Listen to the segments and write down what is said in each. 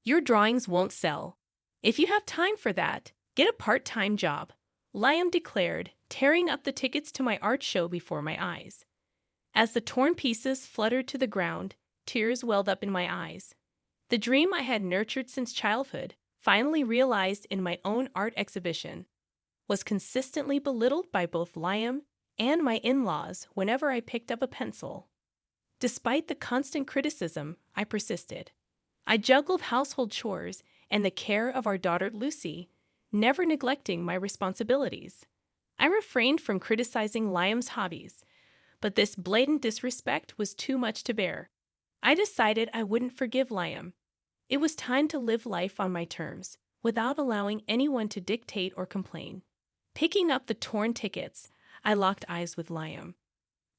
Your drawings won't sell. If you have time for that, get a part-time job, Liam declared, tearing up the tickets to my art show before my eyes. As the torn pieces fluttered to the ground, tears welled up in my eyes. The dream I had nurtured since childhood, finally realized in my own art exhibition, was consistently belittled by both Liam and my in-laws whenever I picked up a pencil. Despite the constant criticism, I persisted. I juggled household chores and the care of our daughter Lucy, never neglecting my responsibilities. I refrained from criticizing Liam's hobbies, but this blatant disrespect was too much to bear. I decided I wouldn't forgive Liam. It was time to live life on my terms, without allowing anyone to dictate or complain. Picking up the torn tickets, I locked eyes with Liam.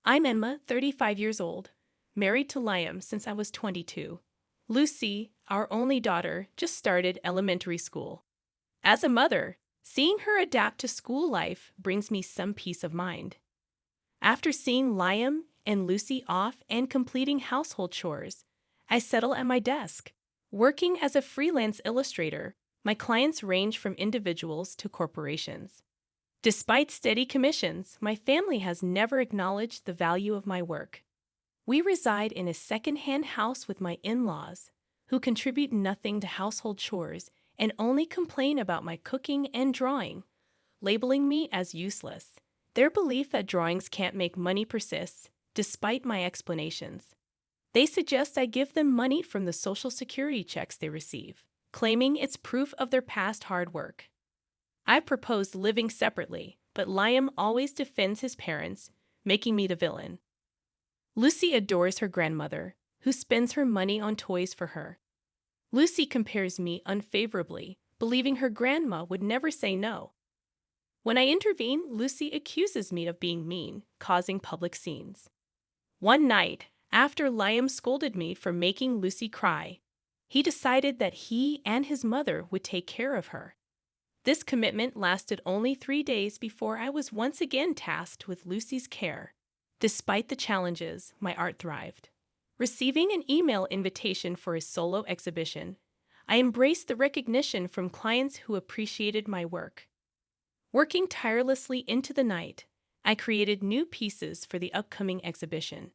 I'm Emma, 35 years old, married to Liam since I was 22. Lucy, our only daughter, just started elementary school. As a mother, seeing her adapt to school life brings me some peace of mind. After seeing Liam and Lucy off and completing household chores, I settle at my desk. Working as a freelance illustrator, my clients range from individuals to corporations. Despite steady commissions, my family has never acknowledged the value of my work. We reside in a second-hand house with my in-laws, who contribute nothing to household chores and only complain about my cooking and drawing, labeling me as useless. Their belief that drawings can't make money persists, despite my explanations. They suggest I give them money from the Social Security checks they receive, claiming it's proof of their past hard work. I proposed living separately, but Liam always defends his parents, making me the villain. Lucy adores her grandmother, who spends her money on toys for her. Lucy compares me unfavorably, believing her grandma would never say no. When I intervene, Lucy accuses me of being mean, causing public scenes. One night, after Liam scolded me for making Lucy cry, he decided that he and his mother would take care of her. This commitment lasted only 3 days before I was once again tasked with Lucy's care. Despite the challenges, my art thrived. Receiving an email invitation for a solo exhibition, I embraced the recognition from clients who appreciated my work. Working tirelessly into the night, I created new pieces for the upcoming exhibition.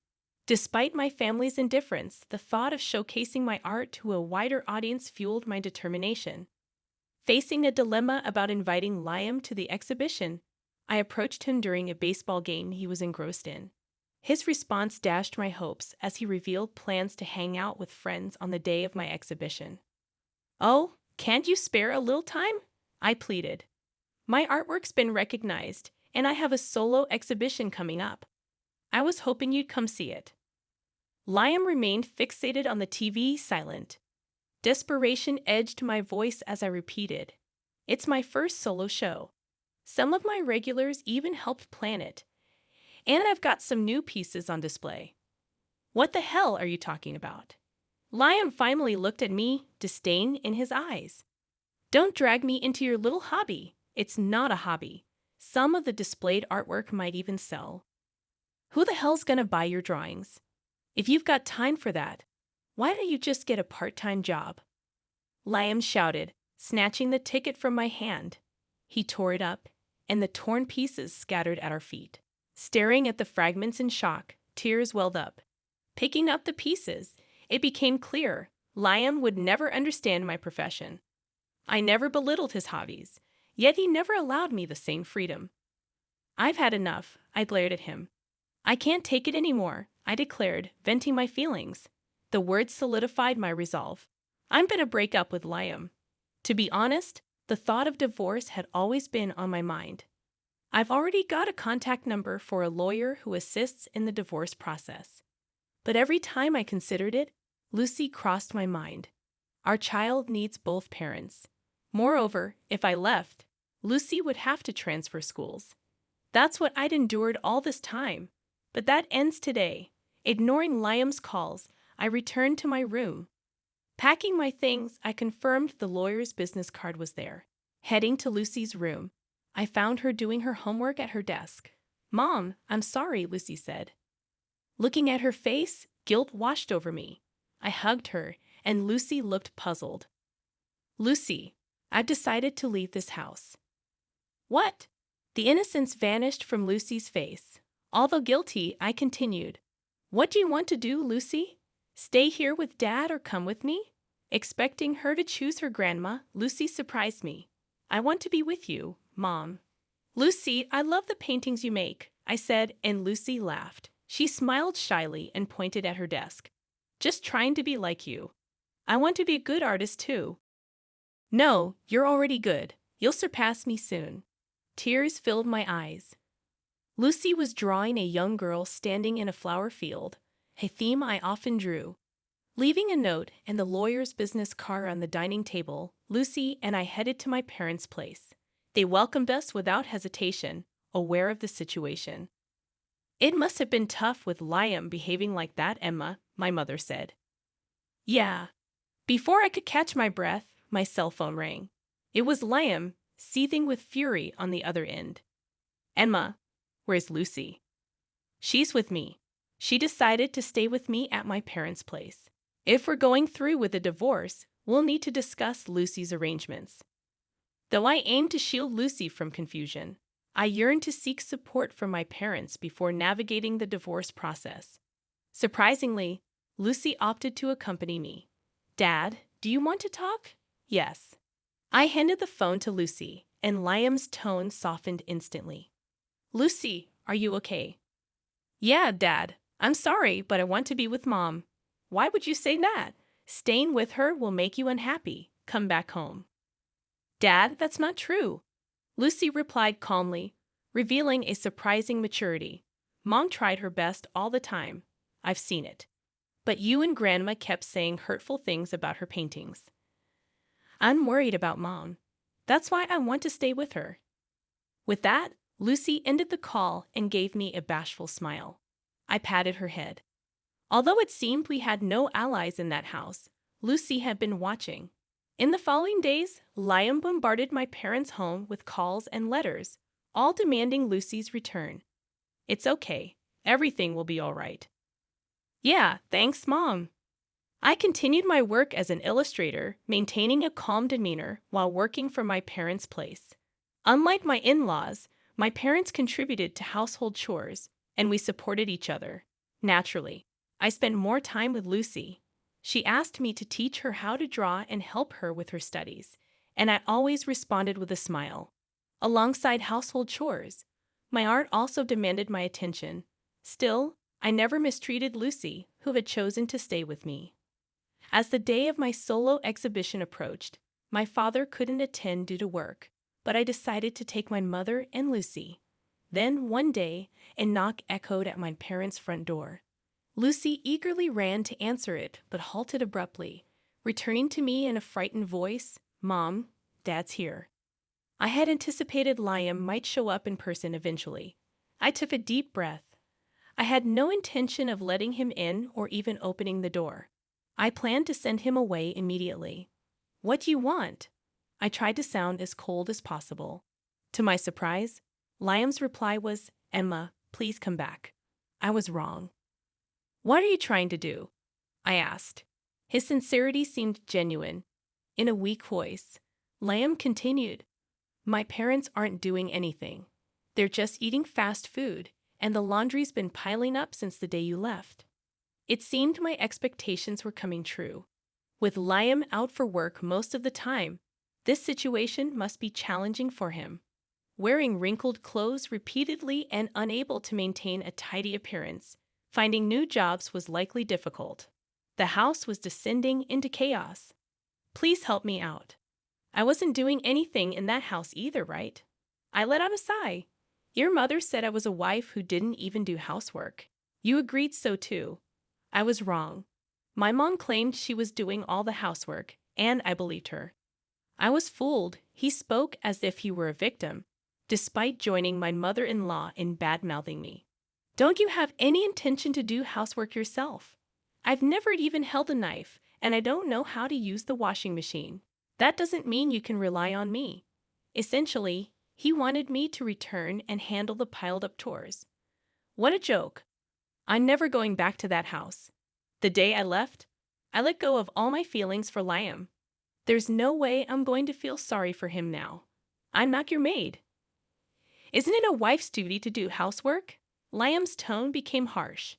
Despite my family's indifference, the thought of showcasing my art to a wider audience fueled my determination. Facing a dilemma about inviting Liam to the exhibition, I approached him during a baseball game he was engrossed in. His response dashed my hopes as he revealed plans to hang out with friends on the day of my exhibition. "Oh, can't you spare a little time?" I pleaded. "My artwork's been recognized, and I have a solo exhibition coming up. I was hoping you'd come see it." Liam remained fixated on the TV, silent. Desperation edged my voice as I repeated, "It's my first solo show. Some of my regulars even helped plan it. And I've got some new pieces on display." "What the hell are you talking about?" Liam finally looked at me, disdain in his eyes. "Don't drag me into your little hobby. It's not a hobby. Some of the displayed artwork might even sell. Who the hell's gonna buy your drawings? If you've got time for that, why don't you just get a part-time job?" Liam shouted, snatching the ticket from my hand. He tore it up, and the torn pieces scattered at our feet. Staring at the fragments in shock, tears welled up. Picking up the pieces, it became clear Liam would never understand my profession. I never belittled his hobbies, yet he never allowed me the same freedom. "I've had enough," I glared at him. "I can't take it anymore," I declared, venting my feelings. The words solidified my resolve. I'm gonna break up with Liam. To be honest, the thought of divorce had always been on my mind. I've already got a contact number for a lawyer who assists in the divorce process. But every time I considered it, Lucy crossed my mind. Our child needs both parents. Moreover, if I left, Lucy would have to transfer schools. That's what I'd endured all this time. But that ends today. Ignoring Liam's calls, I returned to my room. Packing my things, I confirmed the lawyer's business card was there. Heading to Lucy's room, I found her doing her homework at her desk. "Mom, I'm sorry," Lucy said. Looking at her face, guilt washed over me. I hugged her, and Lucy looked puzzled. Lucy, I've decided to leave this house. What? The innocence vanished from Lucy's face. Although guilty, I continued. What do you want to do, Lucy? Stay here with Dad or come with me? Expecting her to choose her grandma, Lucy surprised me. I want to be with you, Mom. Lucy, I love the paintings you make, I said, and Lucy laughed. She smiled shyly and pointed at her desk. Just trying to be like you. I want to be a good artist too. No, you're already good. You'll surpass me soon. Tears filled my eyes. Lucy was drawing a young girl standing in a flower field, a theme I often drew. Leaving a note and the lawyer's business card on the dining table, Lucy and I headed to my parents' place. They welcomed us without hesitation, aware of the situation. It must have been tough with Liam behaving like that, Emma, my mother said. Yeah. Before I could catch my breath, my cell phone rang. It was Liam, seething with fury on the other end. Emma, where's Lucy? She's with me. She decided to stay with me at my parents' place. If we're going through with a divorce, we'll need to discuss Lucy's arrangements. Though I aimed to shield Lucy from confusion, I yearned to seek support from my parents before navigating the divorce process. Surprisingly, Lucy opted to accompany me. Dad, do you want to talk? Yes. I handed the phone to Lucy, and Liam's tone softened instantly. Lucy, are you okay? Yeah, Dad. I'm sorry, but I want to be with Mom. Why would you say that? Staying with her will make you unhappy. Come back home. Dad, that's not true. Lucy replied calmly, revealing a surprising maturity. Mom tried her best all the time. I've seen it. But you and Grandma kept saying hurtful things about her paintings. I'm worried about Mom. That's why I want to stay with her. With that, Lucy ended the call and gave me a bashful smile. I patted her head. Although it seemed we had no allies in that house, Lucy had been watching. In the following days, Liam bombarded my parents' home with calls and letters, all demanding Lucy's return. It's okay. Everything will be all right. Yeah, thanks, Mom. I continued my work as an illustrator, maintaining a calm demeanor while working from my parents' place. Unlike my in-laws, my parents contributed to household chores, and we supported each other. Naturally, I spent more time with Lucy. She asked me to teach her how to draw and help her with her studies, and I always responded with a smile. Alongside household chores, my art also demanded my attention. Still, I never mistreated Lucy, who had chosen to stay with me. As the day of my solo exhibition approached, my father couldn't attend due to work, but I decided to take my mother and Lucy. Then, one day, a knock echoed at my parents' front door. Lucy eagerly ran to answer it, but halted abruptly, returning to me in a frightened voice, Mom, Dad's here. I had anticipated Liam might show up in person eventually. I took a deep breath. I had no intention of letting him in or even opening the door. I planned to send him away immediately. What do you want? I tried to sound as cold as possible. To my surprise, Liam's reply was, Emma, please come back. I was wrong. What are you trying to do? I asked. His sincerity seemed genuine. In a weak voice, Liam continued, My parents aren't doing anything. They're just eating fast food, and the laundry's been piling up since the day you left. It seemed my expectations were coming true. With Liam out for work most of the time, this situation must be challenging for him. Wearing wrinkled clothes repeatedly and unable to maintain a tidy appearance, finding new jobs was likely difficult. The house was descending into chaos. Please help me out. I wasn't doing anything in that house either, right? I let out a sigh. Your mother said I was a wife who didn't even do housework. You agreed so too. I was wrong. My mom claimed she was doing all the housework, and I believed her. I was fooled. He spoke as if he were a victim, despite joining my mother-in-law in bad-mouthing me. Don't you have any intention to do housework yourself? I've never even held a knife, and I don't know how to use the washing machine. That doesn't mean you can rely on me. Essentially, he wanted me to return and handle the piled-up chores. What a joke. I'm never going back to that house. The day I left, I let go of all my feelings for Liam. There's no way I'm going to feel sorry for him now. I'm not your maid. Isn't it a wife's duty to do housework? Liam's tone became harsh.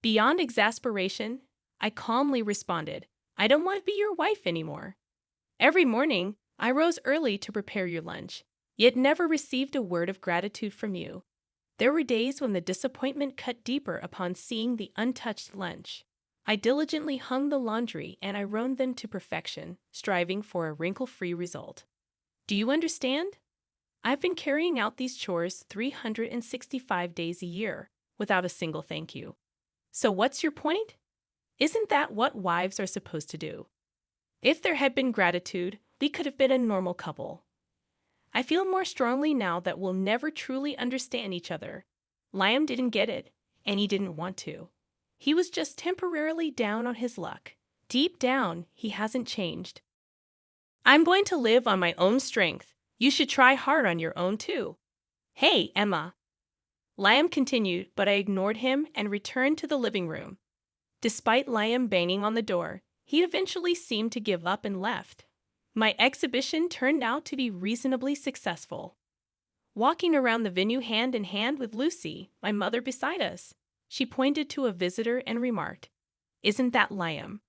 Beyond exasperation, I calmly responded, I don't want to be your wife anymore. Every morning, I rose early to prepare your lunch, yet never received a word of gratitude from you. There were days when the disappointment cut deeper upon seeing the untouched lunch. I diligently hung the laundry and ironed them to perfection, striving for a wrinkle-free result. Do you understand? I've been carrying out these chores 365 days a year, without a single thank you. So what's your point? Isn't that what wives are supposed to do? If there had been gratitude, we could have been a normal couple. I feel more strongly now that we'll never truly understand each other. Liam didn't get it, and he didn't want to. He was just temporarily down on his luck. Deep down, he hasn't changed. I'm going to live on my own strength. You should try hard on your own too. Hey, Emma. Liam continued, but I ignored him and returned to the living room. Despite Liam banging on the door, he eventually seemed to give up and left. My exhibition turned out to be reasonably successful. Walking around the venue hand in hand with Lucy, my mother beside us, she pointed to a visitor and remarked, Isn't that Liam?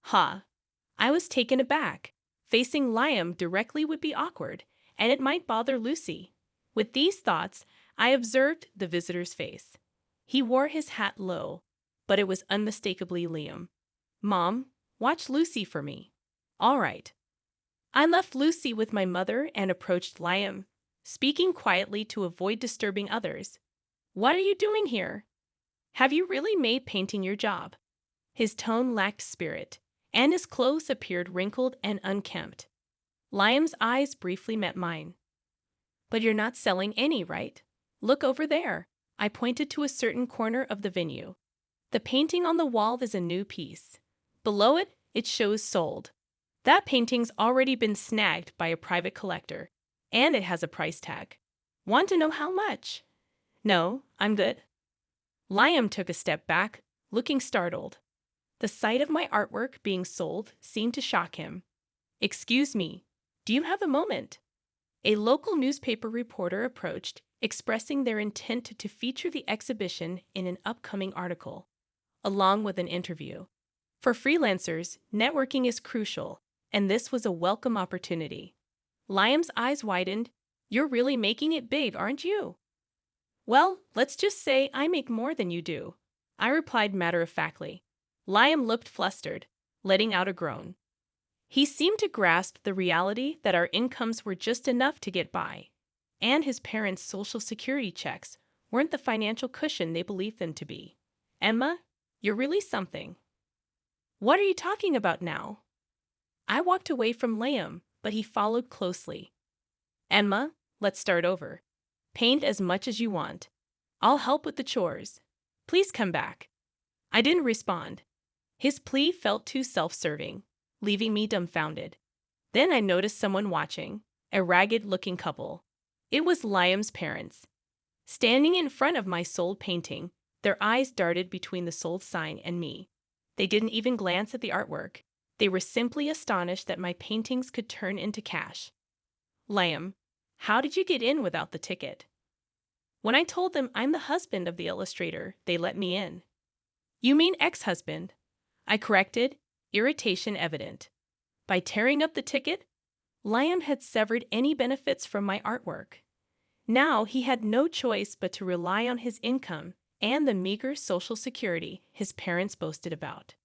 Ha! I was taken aback. Facing Liam directly would be awkward, and it might bother Lucy. With these thoughts, I observed the visitor's face. He wore his hat low, but it was unmistakably Liam. Mom, watch Lucy for me. All right. I left Lucy with my mother and approached Liam, speaking quietly to avoid disturbing others. What are you doing here? Have you really made painting your job? His tone lacked spirit, and his clothes appeared wrinkled and unkempt. Liam's eyes briefly met mine. But you're not selling any, right? Look over there. I pointed to a certain corner of the venue. The painting on the wall is a new piece. Below it, it shows sold. That painting's already been snagged by a private collector, and it has a price tag. Want to know how much? No, I'm good. Liam took a step back, looking startled. The sight of my artwork being sold seemed to shock him. Excuse me, do you have a moment? A local newspaper reporter approached, expressing their intent to feature the exhibition in an upcoming article, along with an interview. For freelancers, networking is crucial, and this was a welcome opportunity. Liam's eyes widened. You're really making it big, aren't you? Well, let's just say I make more than you do, I replied matter-of-factly. Liam looked flustered, letting out a groan. He seemed to grasp the reality that our incomes were just enough to get by, and his parents' social security checks weren't the financial cushion they believed them to be. Emma, you're really something. What are you talking about now? I walked away from Liam, but he followed closely. Emma, let's start over. Paint as much as you want. I'll help with the chores. Please come back. I didn't respond. His plea felt too self-serving, leaving me dumbfounded. Then I noticed someone watching, a ragged-looking couple. It was Liam's parents. Standing in front of my sold painting, their eyes darted between the sold sign and me. They didn't even glance at the artwork. They were simply astonished that my paintings could turn into cash. Liam, how did you get in without the ticket? When I told them I'm the husband of the illustrator, they let me in. You mean ex-husband? I corrected, irritation evident. By tearing up the ticket, Liam had severed any benefits from my artwork. Now he had no choice but to rely on his income and the meager social security his parents boasted about.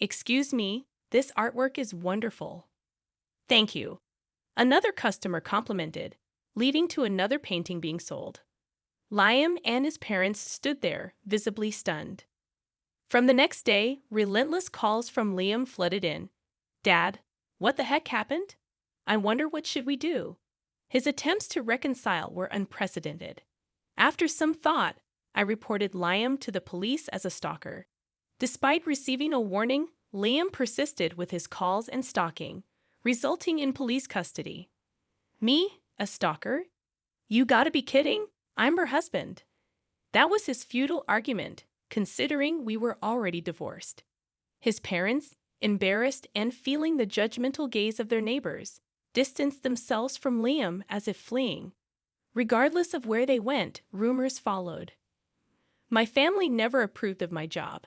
Excuse me, this artwork is wonderful. Thank you. Another customer complimented, leading to another painting being sold. Liam and his parents stood there, visibly stunned. From the next day, relentless calls from Liam flooded in. Dad, what the heck happened? I wonder what should we do? His attempts to reconcile were unprecedented. After some thought, I reported Liam to the police as a stalker. Despite receiving a warning, Liam persisted with his calls and stalking, resulting in police custody. Me? A stalker? You gotta be kidding! I'm her husband. That was his futile argument, considering we were already divorced. His parents, embarrassed and feeling the judgmental gaze of their neighbors, distanced themselves from Liam as if fleeing. Regardless of where they went, rumors followed. My family never approved of my job.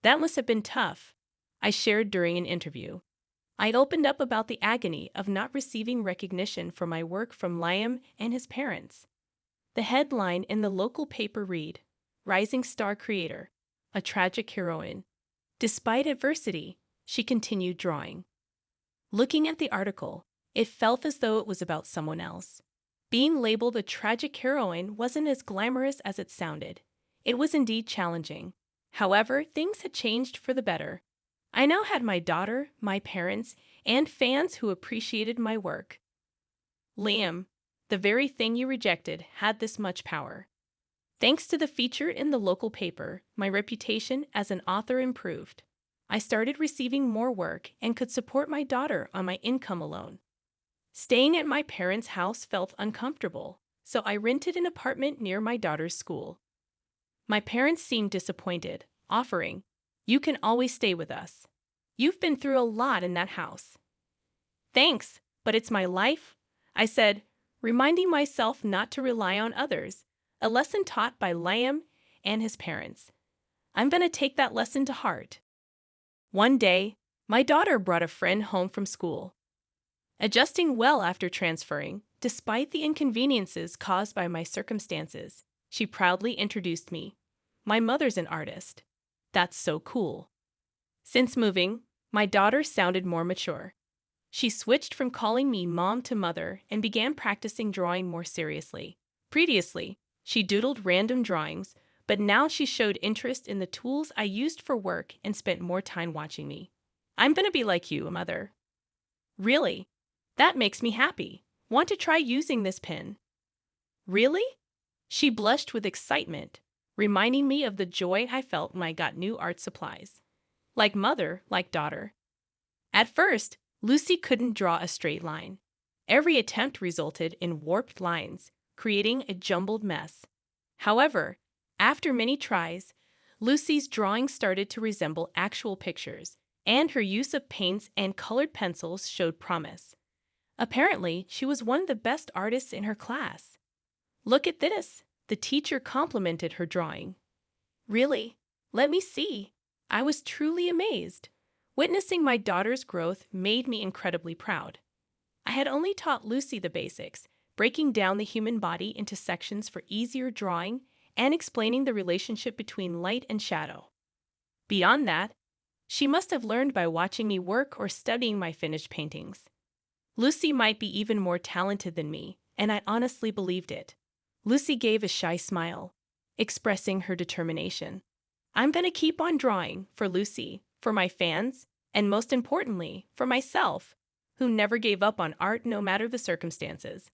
That must have been tough, I shared during an interview. I opened up about the agony of not receiving recognition for my work from Liam and his parents. The headline in the local paper read, "Rising Star Creator, a Tragic Heroine." Despite adversity, she continued drawing. Looking at the article, it felt as though it was about someone else. Being labeled a tragic heroine wasn't as glamorous as it sounded. It was indeed challenging. However, things had changed for the better. I now had my daughter, my parents, and fans who appreciated my work. Liam, the very thing you rejected, had this much power. Thanks to the feature in the local paper, my reputation as an author improved. I started receiving more work and could support my daughter on my income alone. Staying at my parents' house felt uncomfortable, so I rented an apartment near my daughter's school. My parents seemed disappointed, offering, "You can always stay with us. You've been through a lot in that house." "Thanks, but it's my life," I said, reminding myself not to rely on others, a lesson taught by Liam and his parents. I'm going to take that lesson to heart. One day, my daughter brought a friend home from school. Adjusting well after transferring, despite the inconveniences caused by my circumstances, she proudly introduced me. "My mother's an artist." "That's so cool." Since moving, my daughter sounded more mature. She switched from calling me mom to mother and began practicing drawing more seriously. Previously, she doodled random drawings, but now she showed interest in the tools I used for work and spent more time watching me. "I'm going to be like you, mother." "Really? That makes me happy. Want to try using this pen?" "Really?" She blushed with excitement, reminding me of the joy I felt when I got new art supplies. Like mother, like daughter. At first, Lucy couldn't draw a straight line. Every attempt resulted in warped lines, creating a jumbled mess. However, after many tries, Lucy's drawings started to resemble actual pictures, and her use of paints and colored pencils showed promise. Apparently, she was one of the best artists in her class. "Look at this," the teacher complimented her drawing. "Really? Let me see." I was truly amazed. Witnessing my daughter's growth made me incredibly proud. I had only taught Lucy the basics, breaking down the human body into sections for easier drawing and explaining the relationship between light and shadow. Beyond that, she must have learned by watching me work or studying my finished paintings. Lucy might be even more talented than me, and I honestly believed it. Lucy gave a shy smile, expressing her determination. I'm going to keep on drawing for Lucy, for my fans, and most importantly, for myself, who never gave up on art no matter the circumstances.